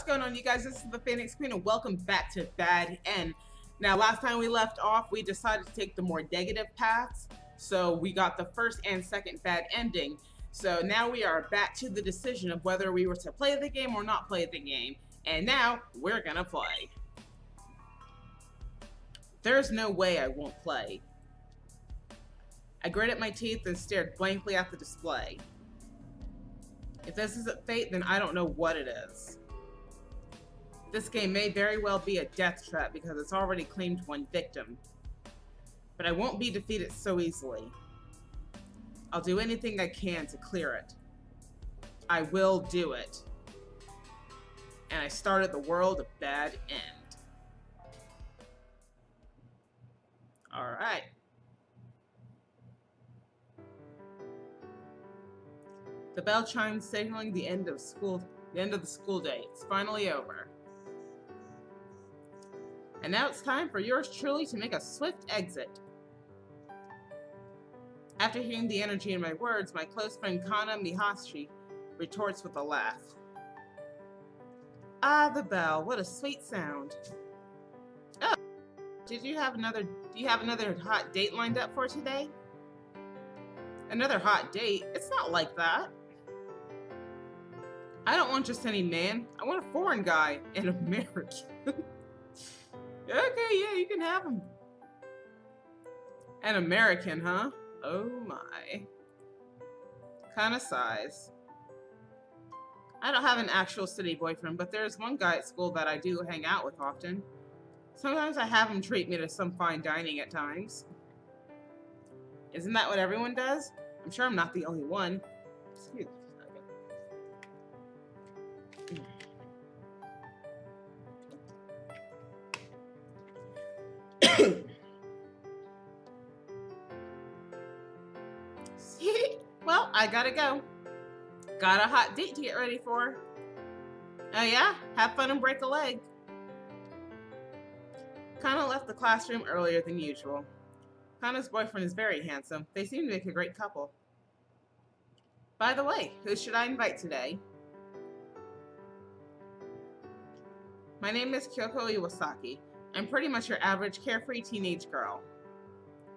What's going on, you guys? This is the Phoenix Queen, and welcome back to Bad End. Now, last time we left off, we decided to take the more negative paths, so we got the first and second bad ending. So now we are back to the decision of whether we were to play the game or not play the game, and now we're gonna play. There's no way I won't play. I gritted my teeth and stared blankly at the display. If this isn't fate, then I don't know what it is. This game may very well be a death trap because it's already claimed one victim. But I won't be defeated so easily. I'll do anything I can to clear it. I will do it. And I started the world of Bad End. Alright. The bell chimes signaling the end of the school day. It's finally over. And now it's time for yours truly to make a swift exit. After hearing the energy in my words, my close friend Kana Mihashi retorts with a laugh. Ah, the bell, what a sweet sound. Oh, do you have another hot date lined up for today? Another hot date? It's not like that. I don't want just any man. I want a foreign guy, an American. Okay, yeah, you can have him. An American, huh? Oh my. Kinda sighs. I don't have an actual city boyfriend, but there's one guy at school that I do hang out with often. Sometimes I have him treat me to some fine dining at times. Isn't that what everyone does? I'm sure I'm not the only one. Excuse me. Well, I gotta go. Got a hot date to get ready for. Oh yeah? Have fun and break a leg. Kana left the classroom earlier than usual. Kana's boyfriend is very handsome. They seem to make a great couple. By the way, who should I invite today? My name is Kyoko Iwasaki. I'm pretty much your average carefree teenage girl.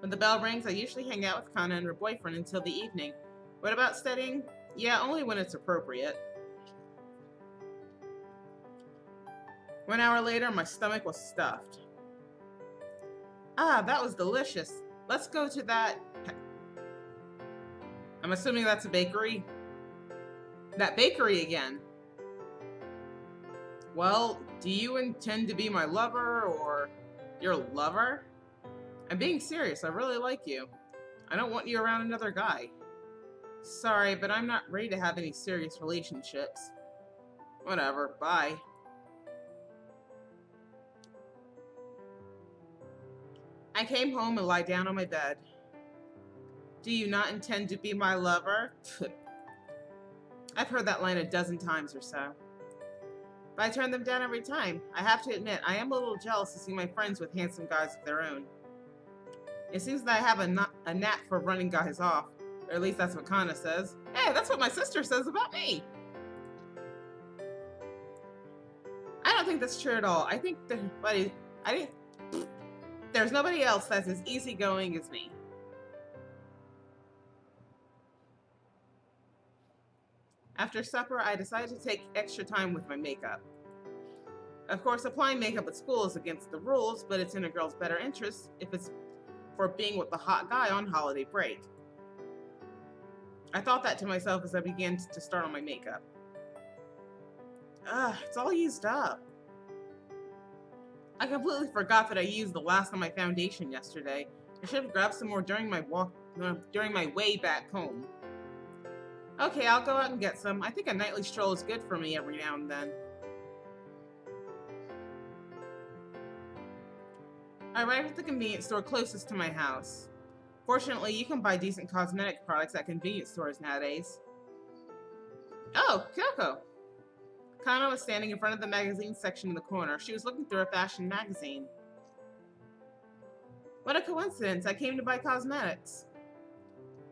When the bell rings, I usually hang out with Kana and her boyfriend until the evening. What about studying? Yeah, only when it's appropriate. 1 hour later, my stomach was stuffed. Ah, that was delicious. Let's go to that... I'm assuming that's a bakery. That bakery again. Well, do you intend to be my lover or your lover? I'm being serious. I really like you. I don't want you around another guy. Sorry, but I'm not ready to have any serious relationships. Whatever. Bye. I came home and lied down on my bed. Do you not intend to be my lover? I've heard that line a dozen times or so. But I turn them down every time. I have to admit, I am a little jealous to see my friends with handsome guys of their own. It seems that I have a knack for running guys off. Or at least that's what Kana says. Hey, that's what my sister says about me. I don't think that's true at all. I think there's nobody else that's as easygoing as me. After supper, I decided to take extra time with my makeup. Of course, applying makeup at school is against the rules, but it's in a girl's better interest if it's for being with the hot guy on holiday break. I thought that to myself as I began to start on my makeup. It's all used up. I completely forgot that I used the last of my foundation yesterday. I should have grabbed some more during my way back home. Okay, I'll go out and get some. I think a nightly stroll is good for me every now and then. I arrived at the convenience store closest to my house. Fortunately, you can buy decent cosmetic products at convenience stores nowadays. Oh, Kyoko! Kana was standing in front of the magazine section in the corner. She was looking through a fashion magazine. What a coincidence! I came to buy cosmetics.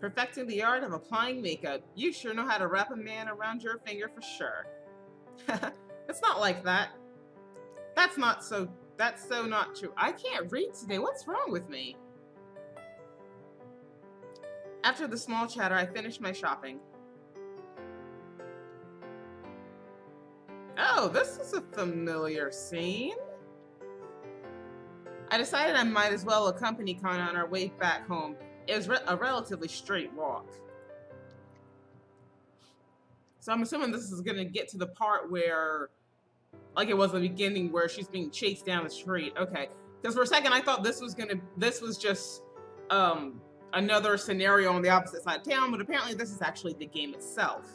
Perfecting the art of applying makeup. You sure know how to wrap a man around your finger for sure. It's not like that. That's so not true. I can't read today. What's wrong with me? After the small chatter, I finished my shopping. Oh, this is a familiar scene. I decided I might as well accompany Kana on our way back home. It was a relatively straight walk. So I'm assuming this is going to get to the part where, like it was in the beginning, where she's being chased down the street. Okay. Because for a second I thought this was just another scenario on the opposite side of town, but apparently this is actually the game itself.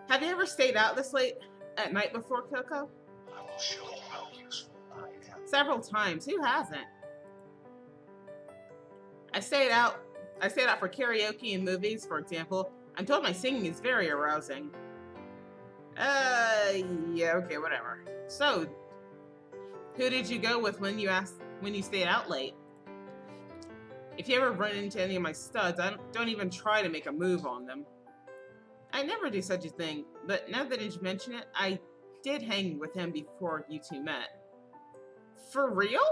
Have you ever stayed out this late at night before, Coco? I will show you how useful I am. Several times. Who hasn't? I stayed out for karaoke and movies, for example. I'm told my singing is very arousing. Yeah, okay, whatever. So, who did you go with when you stayed out late? If you ever run into any of my studs, don't even try to make a move on them. I never do such a thing, but now that you mention it, I did hang with him before you two met. For real?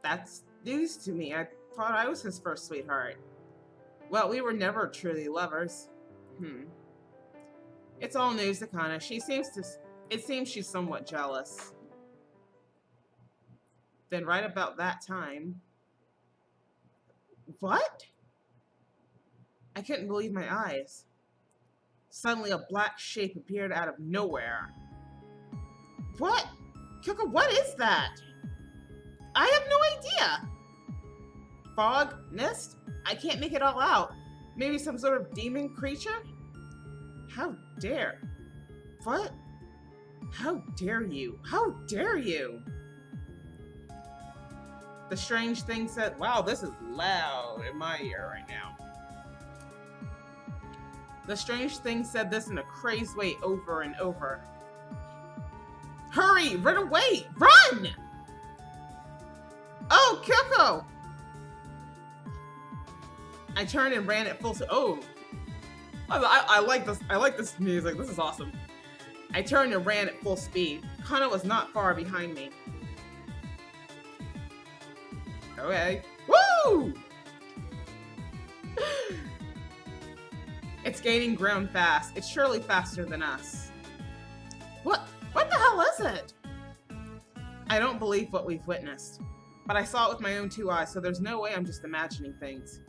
That's news to me. I thought I was his first sweetheart. Well, we were never truly lovers. It's all news to Kana. It seems she's somewhat jealous. Then right about that time... What? I couldn't believe my eyes. Suddenly a black shape appeared out of nowhere. What? Kyoko, what is that? I have no idea. Fog? Mist? I can't make it all out. Maybe some sort of demon creature? How dare? What? How dare you? How dare you? The strange thing said, wow, this is loud in my ear right now. The strange thing said this in a crazed way over and over. Hurry! Run away! Run! Oh, Kyoko! I turned and ran at full speed. Oh, I like this. I like this music. This is awesome. I turned and ran at full speed. Kana was not far behind me. Okay. Woo! It's gaining ground fast. It's surely faster than us. What the hell is it? I don't believe what we've witnessed, but I saw it with my own two eyes, so there's no way I'm just imagining things.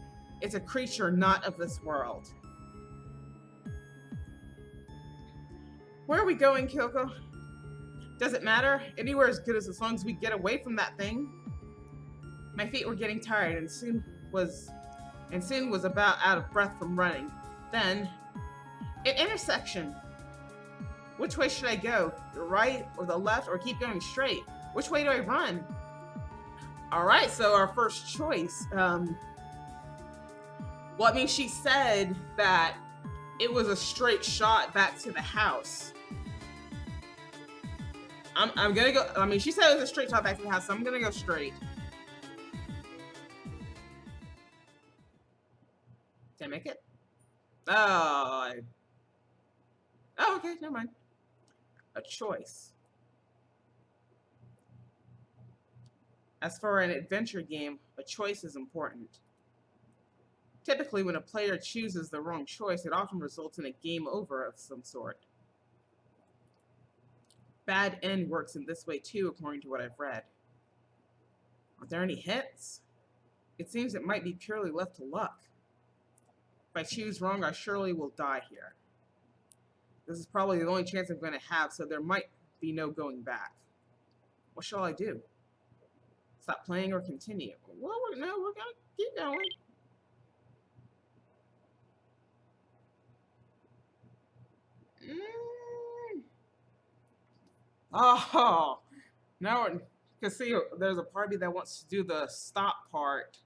It's a creature not of this world. Where are we going, Kyoko? Does it matter? Anywhere is good as long as we get away from that thing. My feet were getting tired and soon was about out of breath from running. Then, an intersection. Which way should I go? The right or the left or keep going straight? Which way do I run? Alright, so our first choice. Well, I mean, she said that it was a straight shot back to the house. I'm gonna go, I mean, she said it was a straight shot back to the house, so I'm gonna go straight. Did I make it? Oh, okay, never mind. A choice. As for an adventure game, a choice is important. Typically, when a player chooses the wrong choice, it often results in a game over of some sort. Bad End works in this way too, according to what I've read. Are there any hints? It seems it might be purely left to luck. If I choose wrong, I surely will die here. This is probably the only chance I'm going to have, so there might be no going back. What shall I do? Stop playing or continue? Well, we're going to keep going. Oh, now you can see there's a part of me that wants to do the stop part,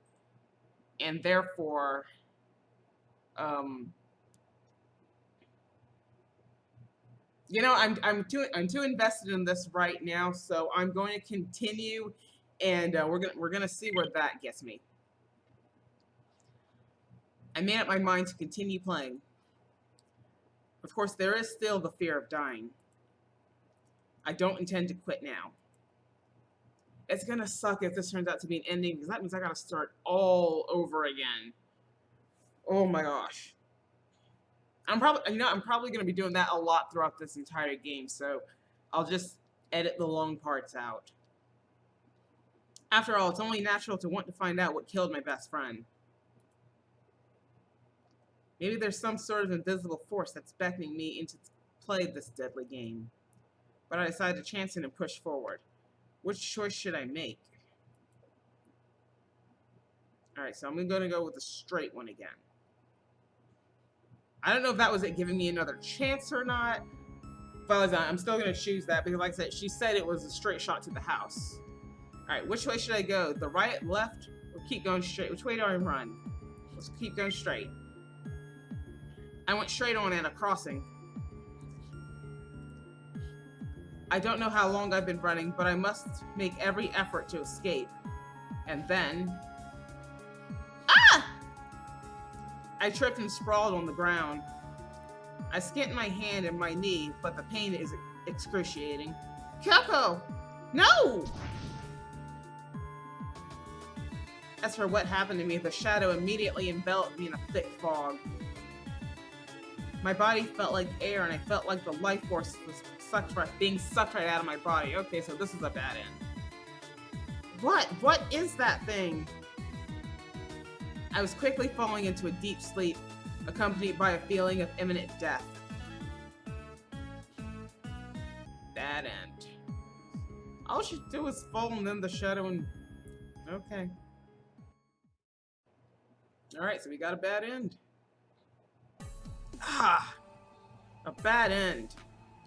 and therefore, you know, I'm too invested in this right now, so I'm going to continue, and we're gonna see where that gets me. I made up my mind to continue playing. Of course, there is still the fear of dying. I don't intend to quit now. It's gonna suck if this turns out to be an ending, because that means I gotta start all over again. Oh my gosh. I'm probably gonna be doing that a lot throughout this entire game, so I'll just edit the long parts out. After all, it's only natural to want to find out what killed my best friend. Maybe there's some sort of invisible force that's beckoning me into play this deadly game. But I decided to chance it and push forward. Which choice should I make? Alright, so I'm gonna go with the straight one again. I don't know if that was it giving me another chance or not, but I'm still gonna choose that because, like I said, she said it was a straight shot to the house. Alright, which way should I go? The right, left, or keep going straight? Which way do I run? Let's keep going straight. I went straight on at a crossing. I don't know how long I've been running, but I must make every effort to escape. And then... Ah! I tripped and sprawled on the ground. I skinned my hand and my knee, but the pain is excruciating. Kyoko! No! As for what happened to me, the shadow immediately enveloped me in a thick fog. My body felt like air, and I felt like the life force was being sucked right out of my body. Okay, so this is a bad end. What? What is that thing? I was quickly falling into a deep sleep, accompanied by a feeling of imminent death. Bad end. All she did was fall and then the shadow and... Okay. Alright, so we got a bad end. Ah! A bad end.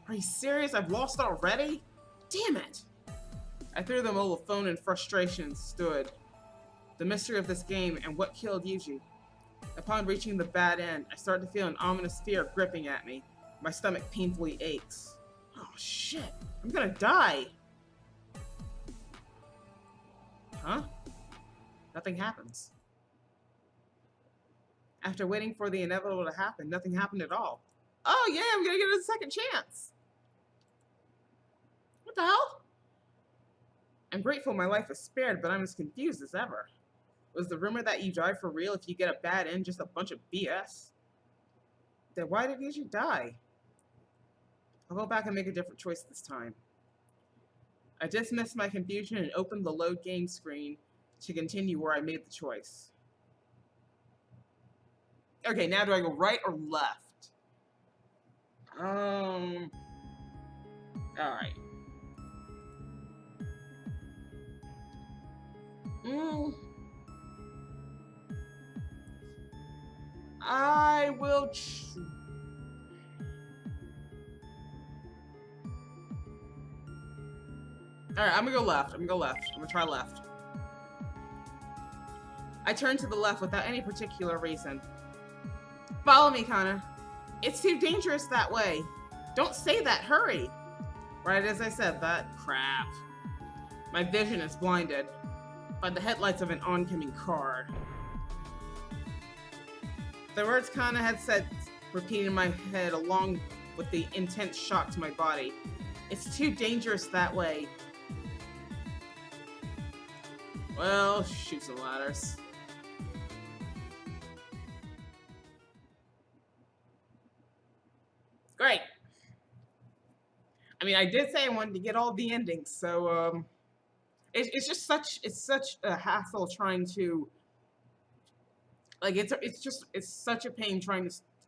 Are you serious? I've lost already? Damn it! I threw the mobile phone in frustration and stood. The mystery of this game and what killed Yuji. Upon reaching the bad end, I started to feel an ominous fear gripping at me. My stomach painfully aches. Oh shit, I'm gonna die! Huh? Nothing happens. After waiting for the inevitable to happen, nothing happened at all. Oh yeah, I'm gonna get a second chance! What the hell? I'm grateful my life was spared, but I'm as confused as ever. Was the rumor that you die for real if you get a bad end just a bunch of BS? Then why did you die? I'll go back and make a different choice this time. I dismissed my confusion and opened the load game screen to continue where I made the choice. Okay, now do I go right or left? Alright. I will Alright, I'm gonna go left. I'm gonna try left. I turned to the left without any particular reason. Follow me, Kana. It's too dangerous that way. Don't say that, hurry. Right as I said that, crap. My vision is blinded by the headlights of an oncoming car. The words Kana had said repeated in my head along with the intense shock to my body. It's too dangerous that way. Well, shoot some ladders. Great. I mean, I did say I wanted to get all the endings, so it's just such a hassle trying to, like, it's such a pain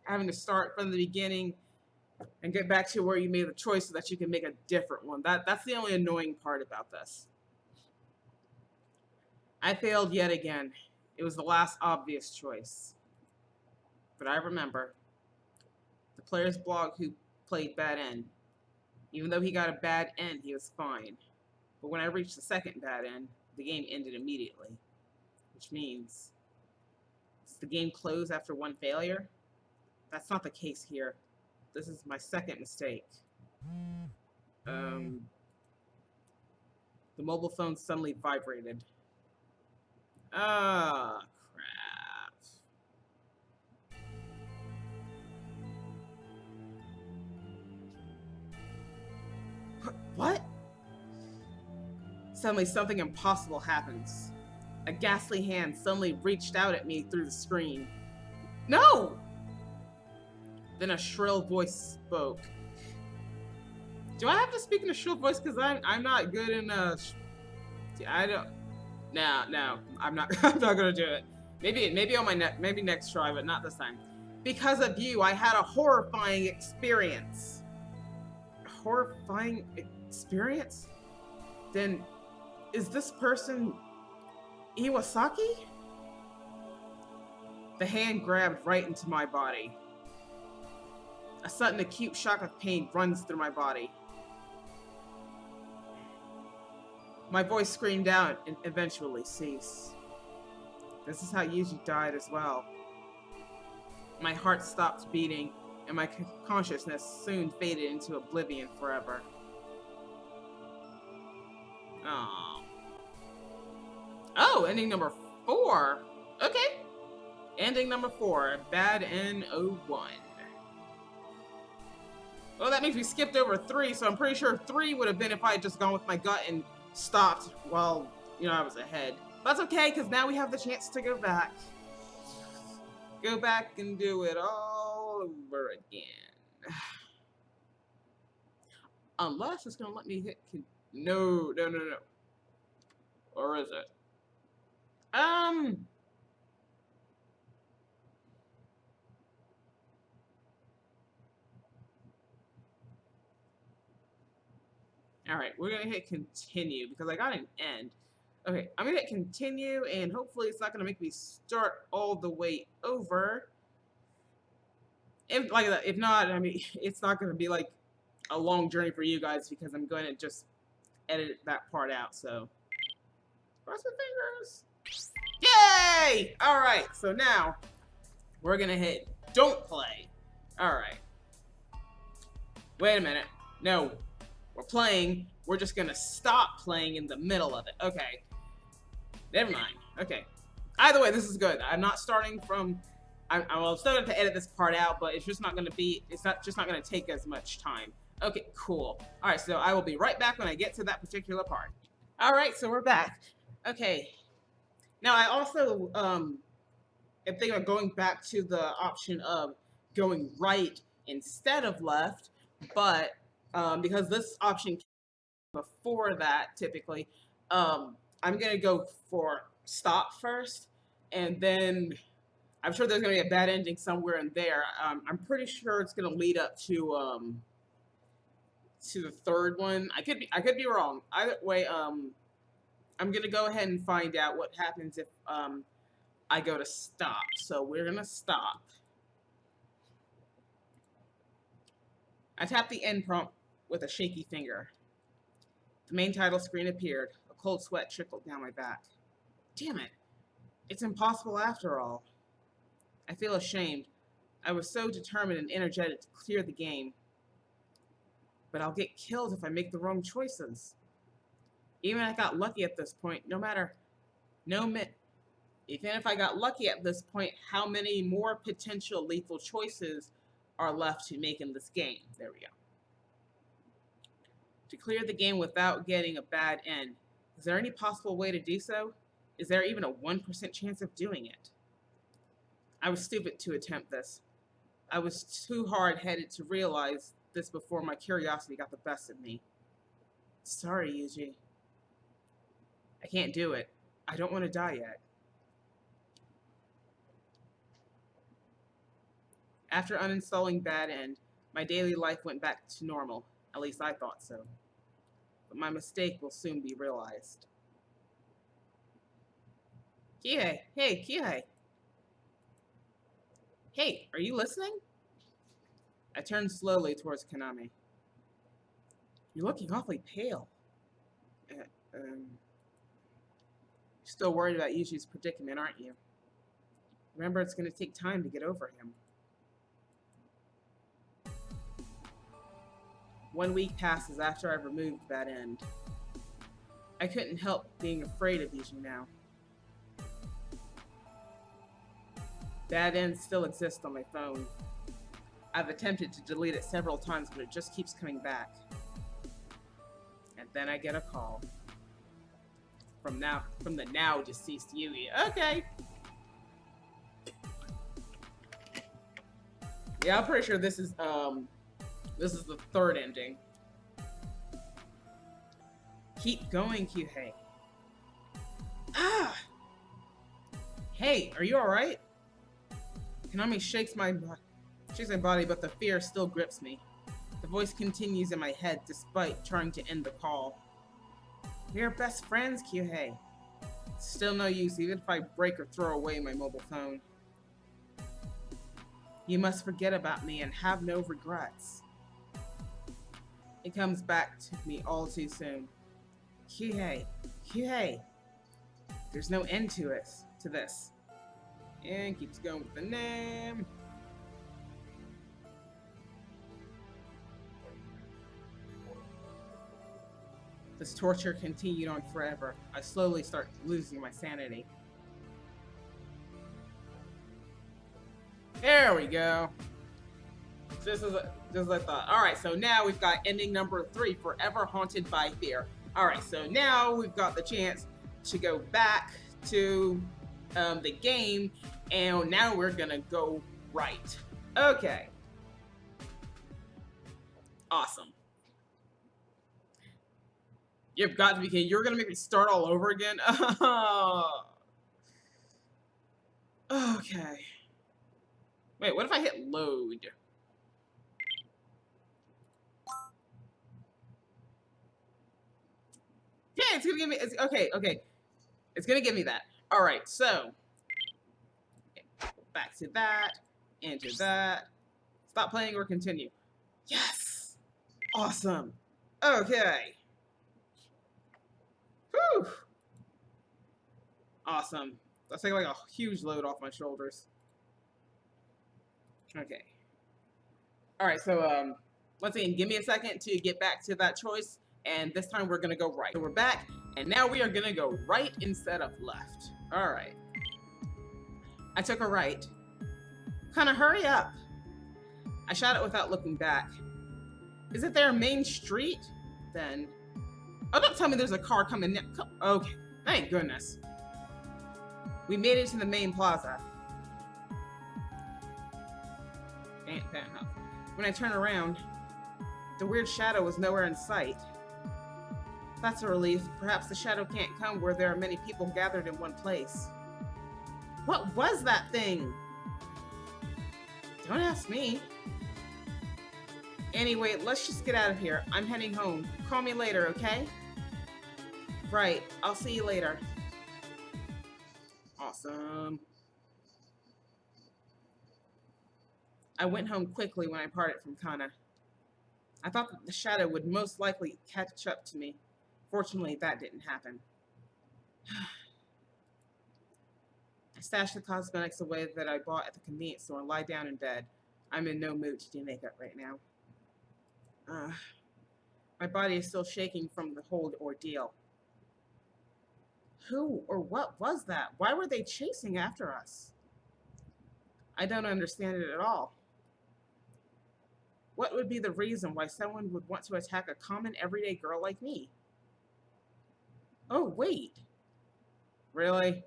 having to start from the beginning and get back to where you made the choice so that you can make a different one. That's the only annoying part about this. I failed yet again. It was the last obvious choice. But I remember the player's blog who played bad end. Even though he got a bad end, he was fine. But when I reached the second bad end, the game ended immediately. Which means, does the game close after one failure? That's not the case here. This is my second mistake. The mobile phone suddenly vibrated. Ah, crap. What? Suddenly, something impossible happens. A ghastly hand suddenly reached out at me through the screen. No! Then a shrill voice spoke. Do I have to speak in a shrill voice? Because I'm not good in I don't. No, I'm not. I'm not gonna do it. Maybe on my maybe next try, but not this time. Because of you, I had a horrifying experience. Horrifying experience? Then, is this person Iwasaki? The hand grabbed right into my body. A sudden acute shock of pain runs through my body. My voice screamed out and eventually ceased. This is how Yuji died as well. My heart stopped beating, and my consciousness soon faded into oblivion forever. Oh. Oh, ending number 4. Okay. Ending number 4, Bad N01. Well, that means we skipped over 3, so I'm pretty sure 3 would have been if I had just gone with my gut and stopped while, I was ahead. But that's okay, because now we have the chance to go back. Go back and do it all over again. Unless it's gonna let me hit. No. Or is it? Alright, we're gonna hit continue because I got an end. Okay, I'm gonna hit continue and hopefully it's not gonna make me start all the way over. If not, I mean, it's not gonna be like a long journey for you guys because I'm going to just edit that part out, so. Cross my fingers. Yay! Alright, so now we're gonna hit don't play. Alright. Wait a minute. No. We're playing. We're just gonna stop playing in the middle of it. Okay. Never mind. Okay. Either way, this is good. I'm not starting from. I'm still going to edit this part out, but it's just not going to be. It's not just not going to take as much time. Okay, cool. All right, so I will be right back when I get to that particular part. All right, so we're back. Okay. Now I also am thinking of going back to the option of going right instead of left, but because this option came before that typically, I'm gonna go for stop first, and then I'm sure there's gonna be a bad ending somewhere in there. I'm pretty sure it's gonna lead up to the third one. I could be wrong. Either way, I'm gonna go ahead and find out what happens if I go to stop. So we're gonna stop. I tapped the end prompt with a shaky finger. The main title screen appeared. A cold sweat trickled down my back. Damn it. It's impossible after all. I feel ashamed. I was so determined and energetic to clear the game. But I'll get killed if I make the wrong choices. Even if I got lucky at this point, even if I got lucky at this point, how many more potential lethal choices are left to make in this game? There we go. To clear the game without getting a bad end. Is there any possible way to do so? Is there even a 1% chance of doing it? I was stupid to attempt this. I was too hard-headed to realize this before my curiosity got the best of me. Sorry, Yuji. I can't do it. I don't want to die yet. After uninstalling Bad End, my daily life went back to normal. At least I thought so. But my mistake will soon be realized. Kihei! Hey, Kihei! Hey, are you listening? I turned slowly towards Kaname. You're looking awfully pale. You're still worried about Yuji's predicament, aren't you? Remember, it's going to take time to get over him. 1 week passes after I've removed Bad End. I couldn't help being afraid of Yuji now. Bad End still exists on my phone. I've attempted to delete it several times, but it just keeps coming back. Then I get a call from the now deceased Yugi. Okay. Yeah, I'm pretty sure this is the third ending. Keep going, Kyuhei. Ah! Hey, are you alright? Konami shakes my body, but the fear still grips me. The voice continues in my head despite trying to end the call. We are best friends, Kyuhei. Still no use, even if I break or throw away my mobile phone. You must forget about me and have no regrets. It comes back to me all too soon. Kyuhei, Kyuhei. There's no end to this. And keeps going with the name. This torture continued on forever. I slowly start losing my sanity. There we go. Just as I thought. Alright, so now we've got ending number 3, Forever Haunted by Fear. Alright, so now we've got the chance to go back to the game, and now we're gonna go right. Okay. Awesome. You've got to be kidding. You're gonna make me start all over again? Okay. Wait, what if I hit load? Yeah, it's gonna give me, okay. It's gonna give me that. Alright, so. Back to that, into that. Stop playing or continue. Yes! Awesome. Okay. Whew. Awesome. That's taking like a huge load off my shoulders. Okay. Alright, so once again, give me a second to get back to that choice, and this time we're gonna go right. So we're back, and now we are gonna go right instead of left. Alright. I took a right. Kinda hurry up. I shouted without looking back. Isn't there a main street? Then. Oh, don't tell me there's a car coming now. Okay, thank goodness. We made it to the main plaza. When I turned around, the weird shadow was nowhere in sight. That's a relief. Perhaps the shadow can't come where there are many people gathered in one place. What was that thing? Don't ask me. Anyway, let's just get out of here. I'm heading home. Call me later, okay? Right. I'll see you later. Awesome. I went home quickly when I parted from Kana. I thought that the shadow would most likely catch up to me. Fortunately, that didn't happen. I stashed the cosmetics away that I bought at the convenience store and lie down in bed. I'm in no mood to do makeup right now. My body is still shaking from the whole ordeal. Who or what was that? Why were they chasing after us? I don't understand it at all. What would be the reason why someone would want to attack a common everyday girl like me? Oh, wait. Really?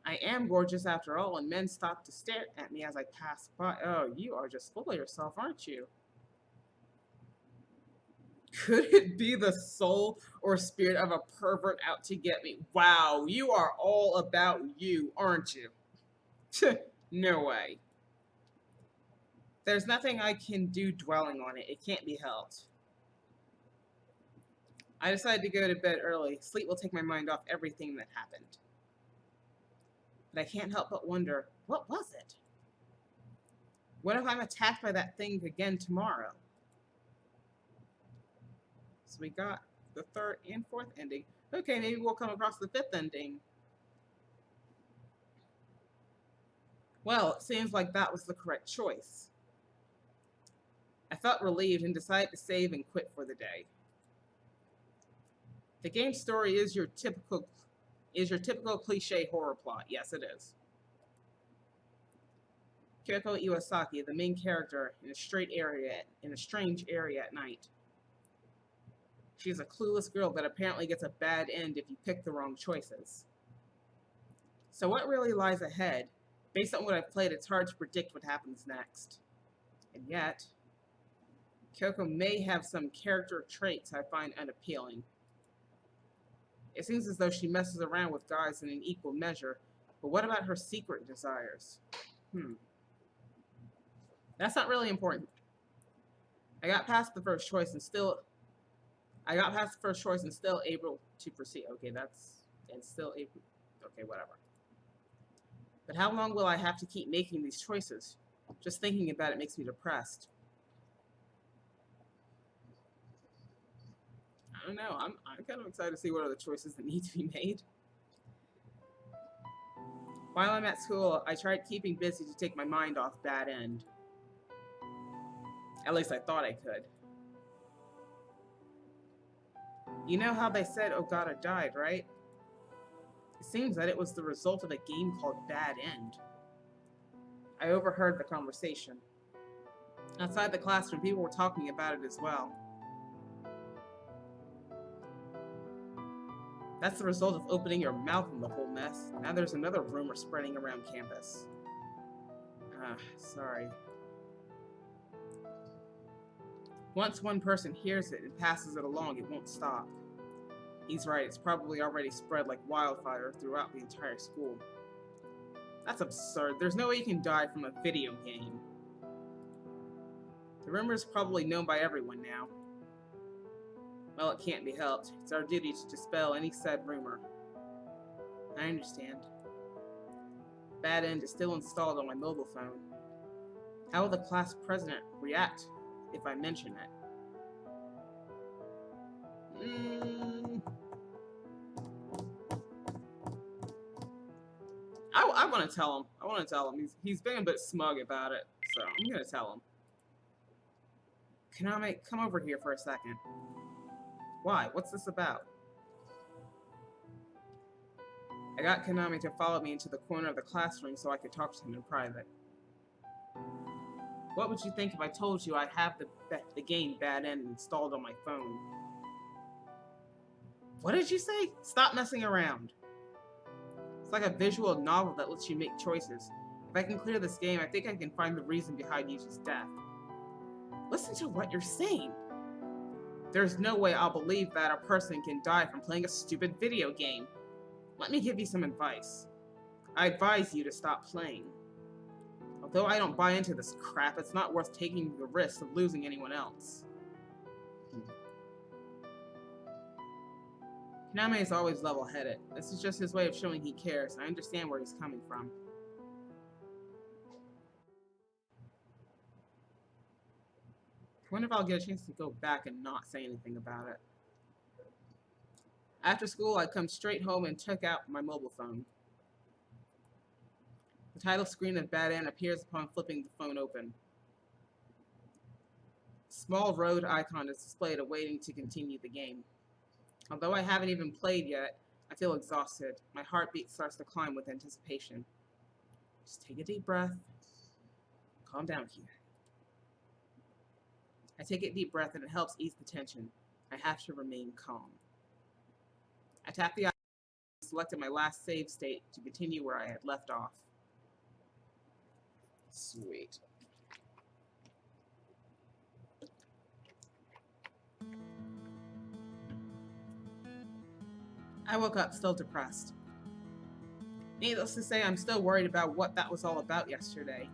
I am gorgeous after all, and men stop to stare at me as I pass by. Oh, you are just full of yourself, aren't you? Could it be the soul or spirit of a pervert out to get me? Wow, you are all about you, aren't you? No way. There's nothing I can do dwelling on it. It can't be helped. I decided to go to bed early. Sleep will take my mind off everything that happened. But I can't help but wonder, what was it? What if I'm attacked by that thing again tomorrow? So we got the third and fourth ending. Okay, maybe we'll come across the fifth ending. Well, it seems like that was the correct choice. I felt relieved and decided to save and quit for the day. The game's story is your typical cliche horror plot. Yes, it is. Kyoko Iwasaki, the main character, in a strange area at night. She's a clueless girl that apparently gets a bad end if you pick the wrong choices. So what really lies ahead? Based on what I've played, it's hard to predict what happens next. And yet, Kyoko may have some character traits I find unappealing. It seems as though she messes around with guys in an equal measure, but what about her secret desires? That's not really important. I got past the first choice and still able to proceed. Okay, still able. Okay, whatever. But how long will I have to keep making these choices? Just thinking about it makes me depressed. I don't know. I'm kind of excited to see what are the choices that need to be made. While I'm at school, I tried keeping busy to take my mind off Bad End. At least I thought I could. You know how they said Ogata died, right? It seems that it was the result of a game called Bad End. I overheard the conversation. Outside the classroom, people were talking about it as well. That's the result of opening your mouth in the whole mess. Now there's another rumor spreading around campus. Sorry. Once one person hears it and passes it along, it won't stop. He's right, it's probably already spread like wildfire throughout the entire school. That's absurd. There's no way you can die from a video game. The rumor is probably known by everyone now. Well, it can't be helped. It's our duty to dispel any said rumor. I understand. Bad End is still installed on my mobile phone. How will the class president react if I mention it? I want to tell him. I want to tell him. He's been a bit smug about it, so I'm going to tell him. Kaname, come over here for a second. Why? What's this about? I got Kaname to follow me into the corner of the classroom so I could talk to him in private. What would you think if I told you I have the game Bad End installed on my phone? What did you say? Stop messing around. It's like a visual novel that lets you make choices. If I can clear this game, I think I can find the reason behind Yuji's death. Listen to what you're saying. There's no way I'll believe that a person can die from playing a stupid video game. Let me give you some advice. I advise you to stop playing. Although I don't buy into this crap, it's not worth taking the risk of losing anyone else. Kaname is always level-headed. This is just his way of showing he cares. I understand where he's coming from. I wonder if I'll get a chance to go back and not say anything about it. After school, I come straight home and check out my mobile phone. The title screen of Bad End appears upon flipping the phone open. A small road icon is displayed awaiting to continue the game. Although I haven't even played yet, I feel exhausted. My heartbeat starts to climb with anticipation. Just take a deep breath. Calm down here. I take a deep breath and it helps ease the tension. I have to remain calm. I tap the icon and selected my last save state to continue where I had left off. Sweet. I woke up still depressed. Needless to say, I'm still worried about what that was all about yesterday.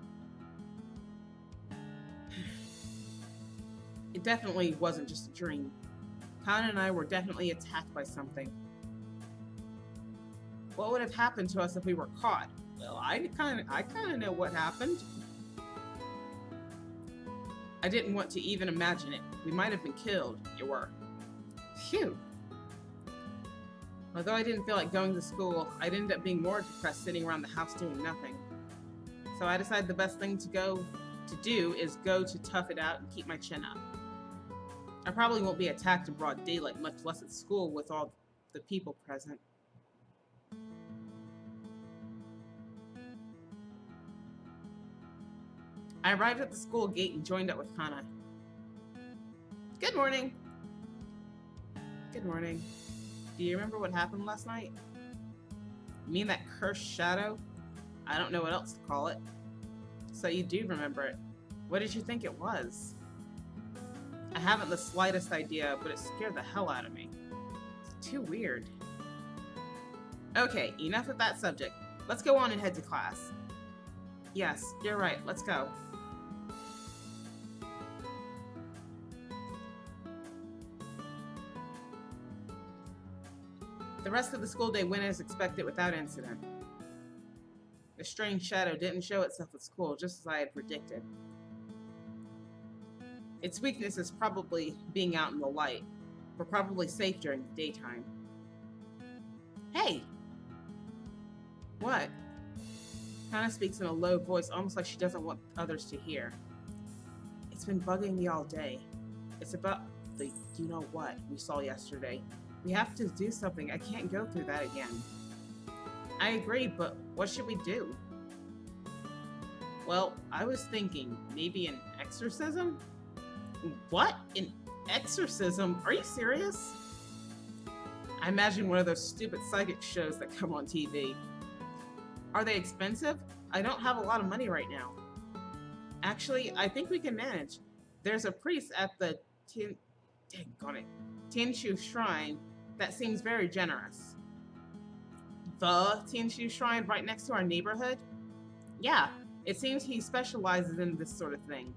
It definitely wasn't just a dream. Kana and I were definitely attacked by something. What would have happened to us if we were caught? Well, I kind of know what happened. I didn't want to even imagine it. We might have been killed. You were. Phew. Although I didn't feel like going to school, I'd ended up being more depressed sitting around the house doing nothing. So I decided the best thing to do is go to tough it out and keep my chin up. I probably won't be attacked in broad daylight, much less at school with all the people present. I arrived at the school gate and joined up with Kana. Good morning. Good morning. Do you remember what happened last night? You mean that cursed shadow? I don't know what else to call it. So you do remember it. What did you think it was? I haven't the slightest idea, but it scared the hell out of me. It's too weird. Okay, enough of that subject. Let's go on and head to class. Yes, you're right. Let's go. The rest of the school day went as expected without incident. The strange shadow didn't show itself at school, just as I had predicted. Its weakness is probably being out in the light. We're probably safe during the daytime. Hey! What? Hannah speaks in a low voice, almost like she doesn't want others to hear. It's been bugging me all day. It's about the you-know-what we saw yesterday. We have to do something. I can't go through that again. I agree, but what should we do? Well, I was thinking maybe an exorcism? What? An exorcism? Are you serious? I imagine one of those stupid psychic shows that come on TV. Are they expensive? I don't have a lot of money right now. Actually, I think we can manage. There's a priest at the Tinshu Shrine that seems very generous. The Tinshu Shrine right next to our neighborhood? Yeah, it seems he specializes in this sort of thing.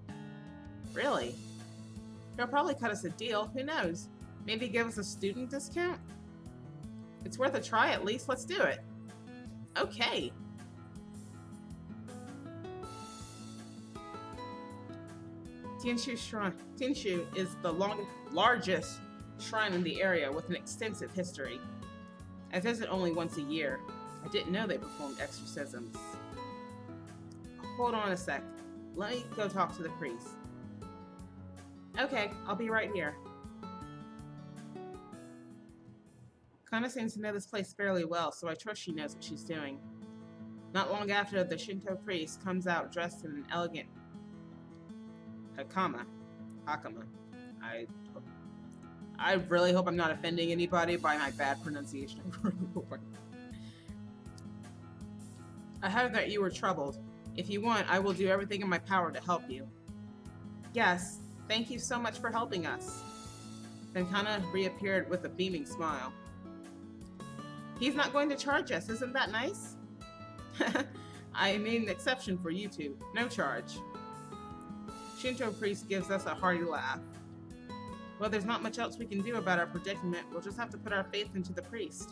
Really? He'll probably cut us a deal, who knows? Maybe give us a student discount? It's worth a try at least, let's do it. Okay. Tinshu Shrine. Tinshu is the largest shrine in the area with an extensive history. I visit only once a year. I didn't know they performed exorcisms. Hold on a sec. Let me go talk to the priest. Okay, I'll be right here. Kana seems to know this place fairly well, so I trust she knows what she's doing. Not long after, the Shinto priest comes out dressed in an elegant hakama. I really hope I'm not offending anybody by my bad pronunciation. I heard that you were troubled. If you want, I will do everything in my power to help you. Yes, thank you so much for helping us. Then Kana reappeared with a beaming smile. He's not going to charge us, isn't that nice? I made an exception for you two. No charge. Shinto priest gives us a hearty laugh. Well, there's not much else we can do about our predicament. We'll just have to put our faith into the priest.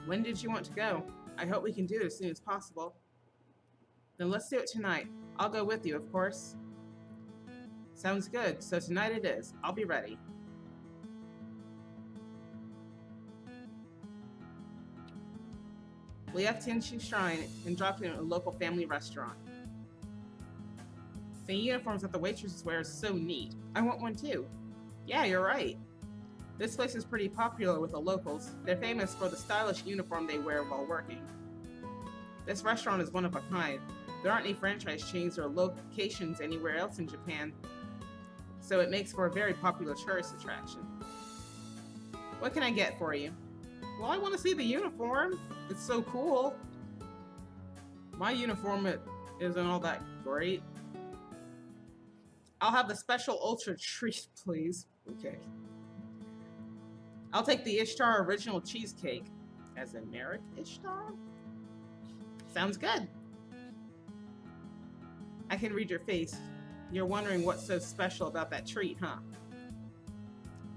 When did you want to go? I hope we can do it as soon as possible. Then let's do it tonight. I'll go with you, of course. Sounds good. So tonight it is. I'll be ready. We left Tinshu Shrine and dropped in at a local family restaurant. The uniforms that the waitresses wear is so neat. I want one too. Yeah, you're right. This place is pretty popular with the locals. They're famous for the stylish uniform they wear while working. This restaurant is one of a kind. There aren't any franchise chains or locations anywhere else in Japan, so it makes for a very popular tourist attraction. What can I get for you? Well, I want to see the uniform. It's so cool. My uniform isn't all that great. I'll have the special ultra treat, please. Okay. I'll take the Ishtar original cheesecake. As in Merrick Ishtar? Sounds good. I can read your face. You're wondering what's so special about that treat, huh?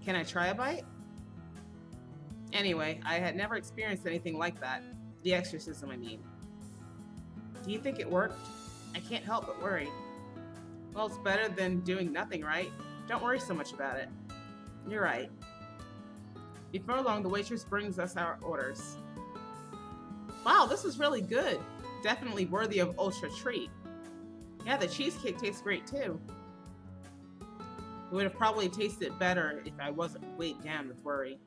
Can I try a bite? Anyway, I had never experienced anything like that. The exorcism, I mean. Do you think it worked? I can't help but worry. Well, it's better than doing nothing, right? Don't worry so much about it. You're right. Before long, the waitress brings us our orders. Wow, this is really good. Definitely worthy of ultra treat. Yeah, the cheesecake tastes great too. It would have probably tasted better if I wasn't weighed down with worry.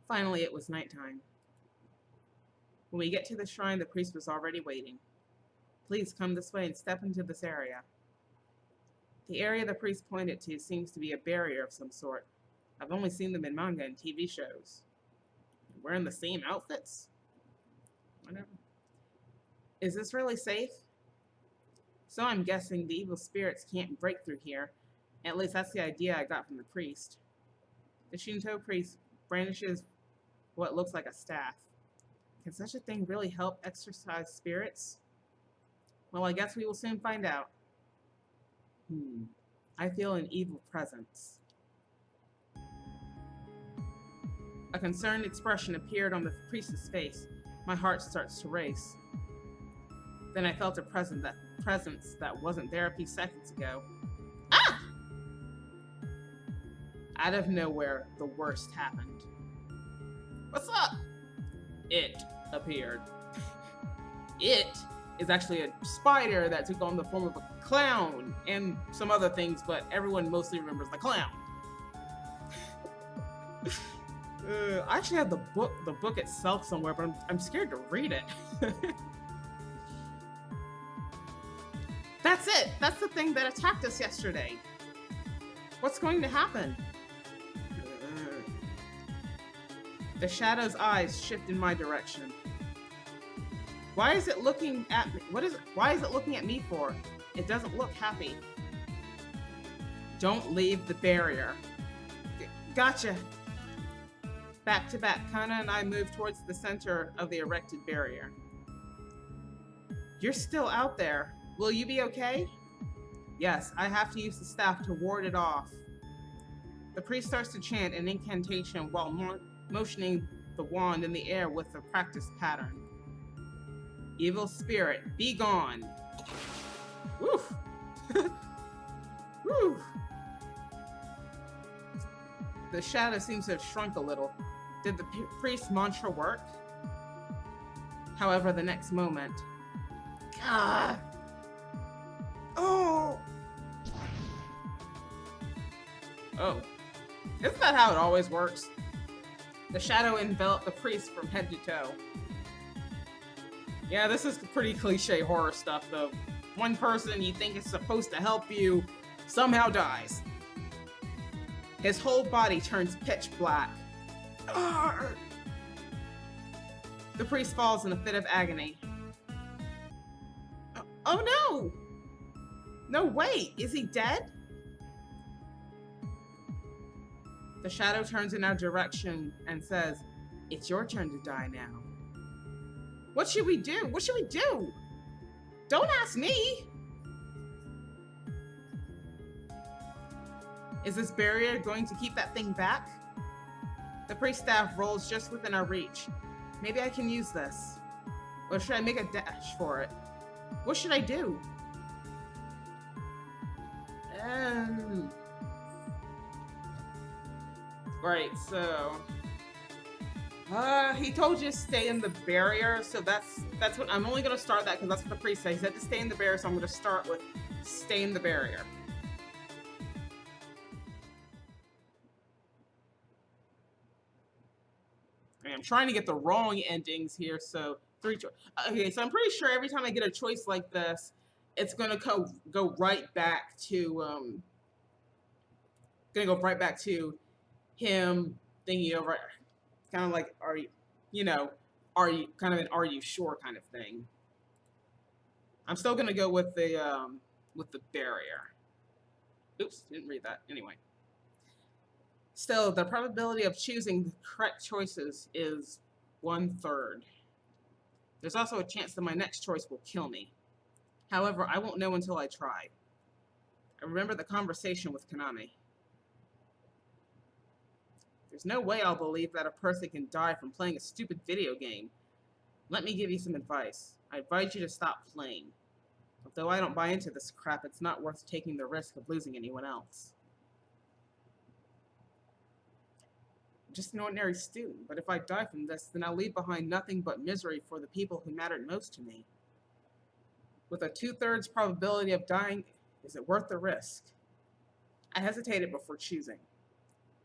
Finally, it was nighttime. When we get to the shrine, the priest was already waiting. Please come this way and step into this area. The area the priest pointed to seems to be a barrier of some sort. I've only seen them in manga and TV shows. Wearing the same outfits? Whatever. Is this really safe? So I'm guessing the evil spirits can't break through here. At least that's the idea I got from the priest. The Shinto priest brandishes what looks like a staff. Can such a thing really help exorcise spirits? Well, I guess we will soon find out. I feel an evil presence. A concerned expression appeared on the priest's face. My heart starts to race. Then I felt a presence that wasn't there a few seconds ago. Ah! Out of nowhere, the worst happened. What's up? It appeared. It is actually a spider that took on the form of a clown and some other things, but everyone mostly remembers the clown. I actually have the book itself somewhere, but I'm scared to read it. That's it. That's the thing that attacked us yesterday. What's going to happen? The shadow's eyes shift in my direction. Why is it looking at me? Why is it looking at me for? It doesn't look happy. Don't leave the barrier. Gotcha. Back to back, Kana and I move towards the center of the erected barrier. You're still out there. Will you be okay? Yes, I have to use the staff to ward it off. The priest starts to chant an incantation while motioning the wand in the air with a practiced pattern. Evil spirit, be gone. Woof. Woo. The shadow seems to have shrunk a little. Did the priest's mantra work? However, the next moment... God. Oh! Oh. Isn't that how it always works? The shadow enveloped the priest from head to toe. Yeah, this is pretty cliche horror stuff, though. One person you think is supposed to help you somehow dies. His whole body turns pitch black. Arrgh! The priest falls in a fit of agony. Oh no! No, wait, is he dead? The shadow turns in our direction and says, "It's your turn to die now." What should we do? What should we do? Don't ask me! Is this barrier going to keep that thing back? The priest's staff rolls just within our reach. Maybe I can use this. Or should I make a dash for it? What should I do? Right, so... he told you to stay in the barrier, so that's what... I'm only going to start that because that's what the priest said. He said to stay in the barrier, so I'm going to start with stay in the barrier. I'm trying to get the wrong endings here, so okay, so I'm pretty sure every time I get a choice like this, it's gonna go right back to him thinking over, kind of like, are you kind of an are you sure kind of thing. I'm still gonna go with the barrier. Oops, didn't read that. Anyway. Still, the probability of choosing the correct choices is 1/3. There's also a chance that my next choice will kill me. However, I won't know until I try. I remember the conversation with Kaname. There's no way I'll believe that a person can die from playing a stupid video game. Let me give you some advice. I advise you to stop playing. Although I don't buy into this crap, it's not worth taking the risk of losing anyone else. Just an ordinary student, but if I die from this, then I'll leave behind nothing but misery for the people who mattered most to me. With a 2/3 probability of dying, is it worth the risk? I hesitated before choosing.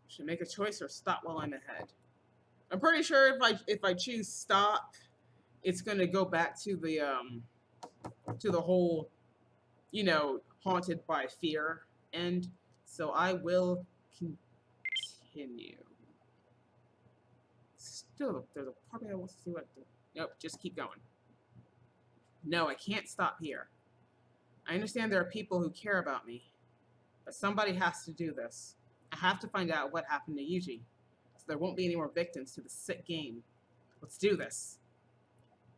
Should I make a choice or stop while I'm ahead? I'm pretty sure if I choose stop, it's gonna go back to the whole, haunted by fear end. So I will continue. Still, there's a part of me that wants to see what. Nope, just keep going. No, I can't stop here. I understand there are people who care about me, but somebody has to do this. I have to find out what happened to Yuji, so there won't be any more victims to the sick game. Let's do this.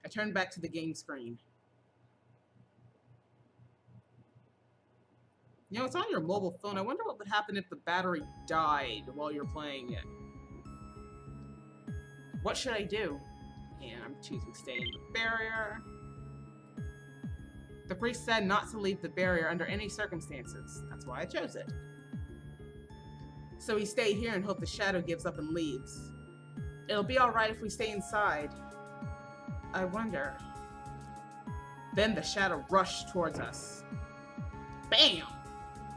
I turned back to the game screen. It's on your mobile phone. I wonder what would happen if the battery died while you're playing it. What should I do? And I'm choosing stay in the barrier. The priest said not to leave the barrier under any circumstances. That's why I chose it. So we stay here and hope the shadow gives up and leaves. It'll be alright if we stay inside. I wonder. Then the shadow rushed towards us. Bam!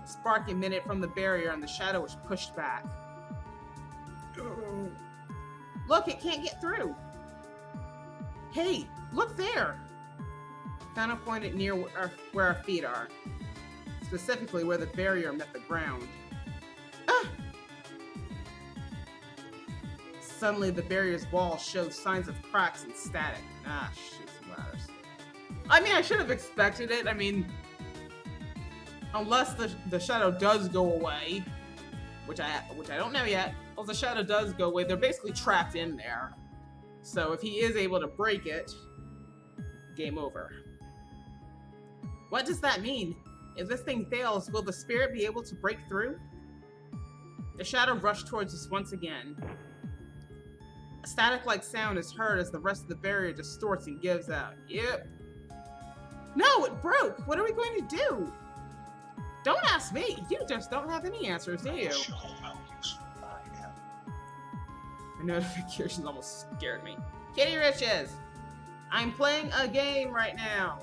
Spark emitted from the barrier and the shadow was pushed back. Look, it can't get through. Hey, look there! Kana pointed near where our feet are, specifically where the barrier met the ground. Ah! Suddenly, the barrier's wall showed signs of cracks and static. Ah, shoots and ladders. I mean, I should have expected it. I mean, unless the shadow does go away, which I don't know yet. Well, the shadow does go away, they're basically trapped in there. So if he is able to break it, game over. What does that mean? If this thing fails, will the spirit be able to break through? The shadow rushed towards us once again. A static-like sound is heard as the rest of the barrier distorts and gives out. Yep. No, it broke! What are we going to do? Don't ask me! You just don't have any answers, do you? The notifications almost scared me. Kitty Riches! I'm playing a game right now.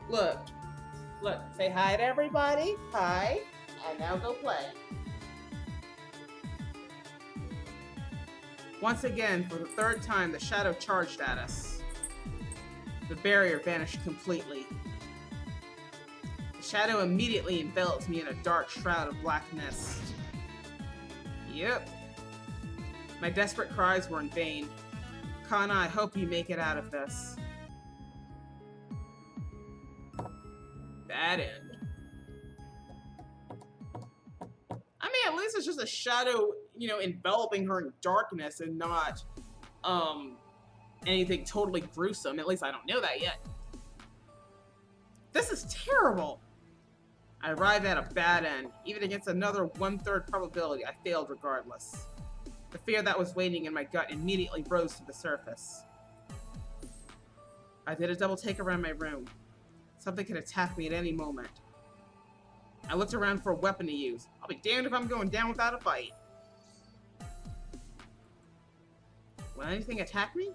Look, say hi to everybody. Hi. And now go play. Once again, for the third time, the shadow charged at us. The barrier vanished completely. The shadow immediately enveloped me in a dark shroud of black mist. Yep. My desperate cries were in vain. Kana, I hope you make it out of this. Bad end. I mean, at least it's just a shadow, enveloping her in darkness and not, anything totally gruesome. At least I don't know that yet. This is terrible. I arrived at a bad end. Even against another 1/3 probability, I failed regardless. The fear that was waiting in my gut immediately rose to the surface. I did a double take around my room. Something could attack me at any moment. I looked around for a weapon to use. I'll be damned if I'm going down without a fight. Will anything attack me?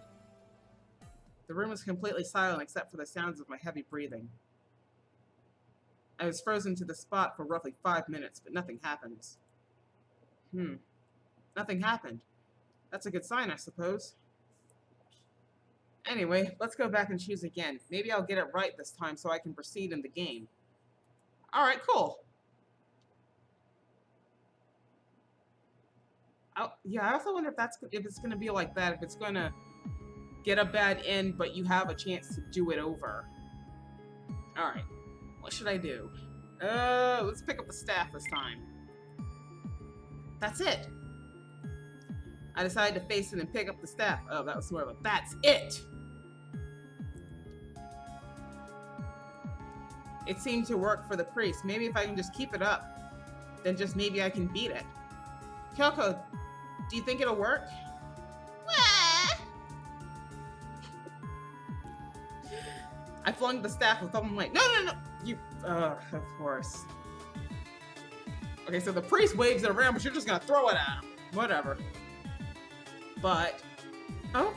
The room was completely silent except for the sounds of my heavy breathing. I was frozen to the spot for roughly 5 minutes, but nothing happened. Nothing happened. That's a good sign, I suppose. Anyway, let's go back and choose again. Maybe I'll get it right this time so I can proceed in the game. Alright, cool. I also wonder if it's going to be like that, if it's going to get a bad end, but you have a chance to do it over. Alright, what should I do? Let's pick up the staff this time. That's it. I decided to face it and pick up the staff. Oh, that was more of a that's it! It seemed to work for the priest. Maybe if I can just keep it up, then just maybe I can beat it. Kyoko, do you think it'll work? I flung the staff with something like, no! You, of course. Okay, so the priest waves it around, but you're just gonna throw it at him. Whatever. But, oh,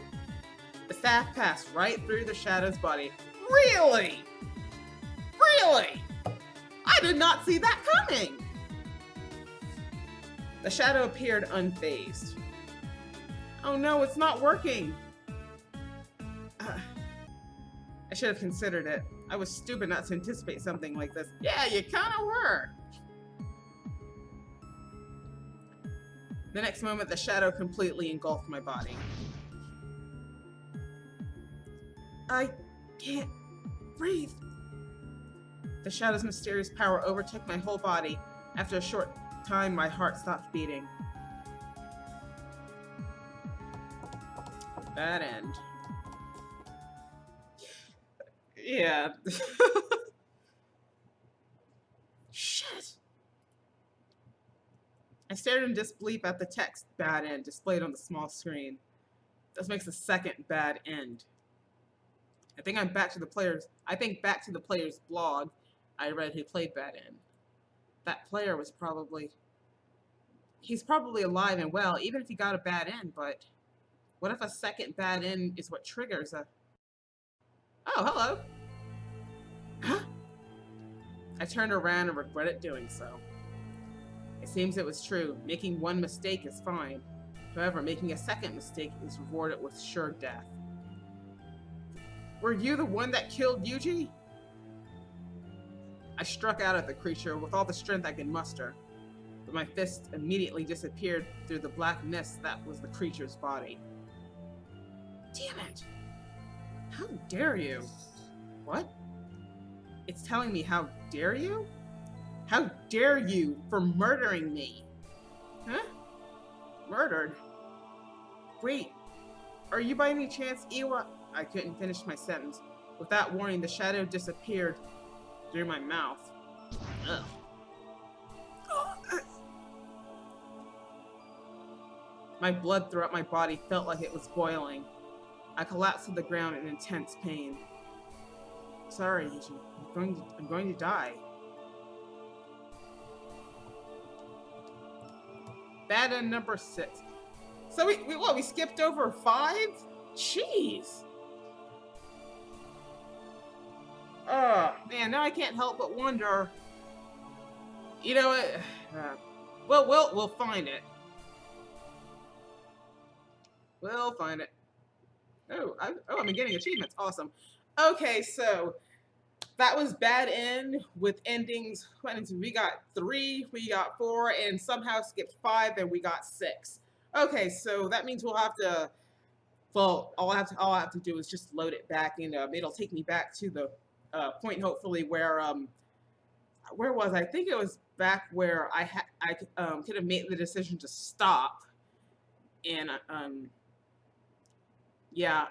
the staff passed right through the shadow's body. Really? Really? I did not see that coming! The shadow appeared unfazed. Oh no, it's not working. I should have considered it. I was stupid not to anticipate something like this. Yeah, you kind of were. The next moment, the shadow completely engulfed my body. I can't breathe. The shadow's mysterious power overtook my whole body. After a short time, my heart stopped beating. Bad end. Yeah. Shit. I stared in disbelief at the text "bad end" displayed on the small screen. This makes the second bad end. I think back to the player's blog I read who played bad end. That player was he's probably alive and well, even if he got a bad end, but what if a second bad end is what triggers a... Oh, hello. Huh? I turned around and regretted doing so. It seems it was true. Making one mistake is fine. However, making a second mistake is rewarded with sure death. Were you the one that killed Yuji? I struck out at the creature with all the strength I could muster, but my fist immediately disappeared through the black mist that was the creature's body. Damn it! How dare you? What? It's telling me how dare you? How dare you for murdering me? Huh? Murdered? Wait, are you by any chance Iwa? I couldn't finish my sentence. Without warning, the shadow disappeared through my mouth. Ugh. My blood throughout my body felt like it was boiling. I collapsed to the ground in intense pain. Sorry, Yuji. I'm going to die. Bad end number 6. So we skipped over 5? Jeez. Oh, man, now I can't help but wonder. You know what? We'll find it. We'll find it. Oh, I'm getting achievements. Awesome. Okay, so that was bad end with endings. We got 3, we got 4, and somehow skipped 5, and we got 6. Okay, so that means we'll have to. Well, all I have to do is just load it back, and it'll take me back to the point, hopefully, where was I? I think it was back where I could have made the decision to stop, and yeah,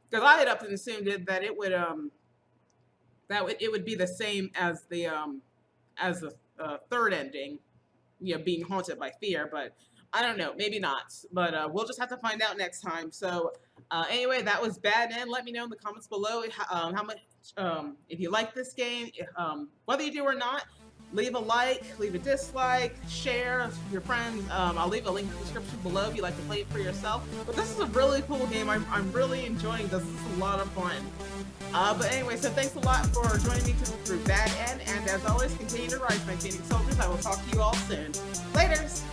because I had up and assumed that it would it would be the same as the third ending, being haunted by fear, but I don't know, maybe not, but we'll just have to find out next time. So anyway, that was Bad End. Let me know in the comments below how much if you like this game, whether you do or not. Leave a like, leave a dislike, share with your friends. I'll leave a link in the description below if you'd like to play it for yourself. But this is a really cool game. I'm really enjoying this. This is a lot of fun. But anyway, so thanks a lot for joining me through Bad End. And as always, continue to rise, my Phoenix soldiers. I will talk to you all soon. Laters!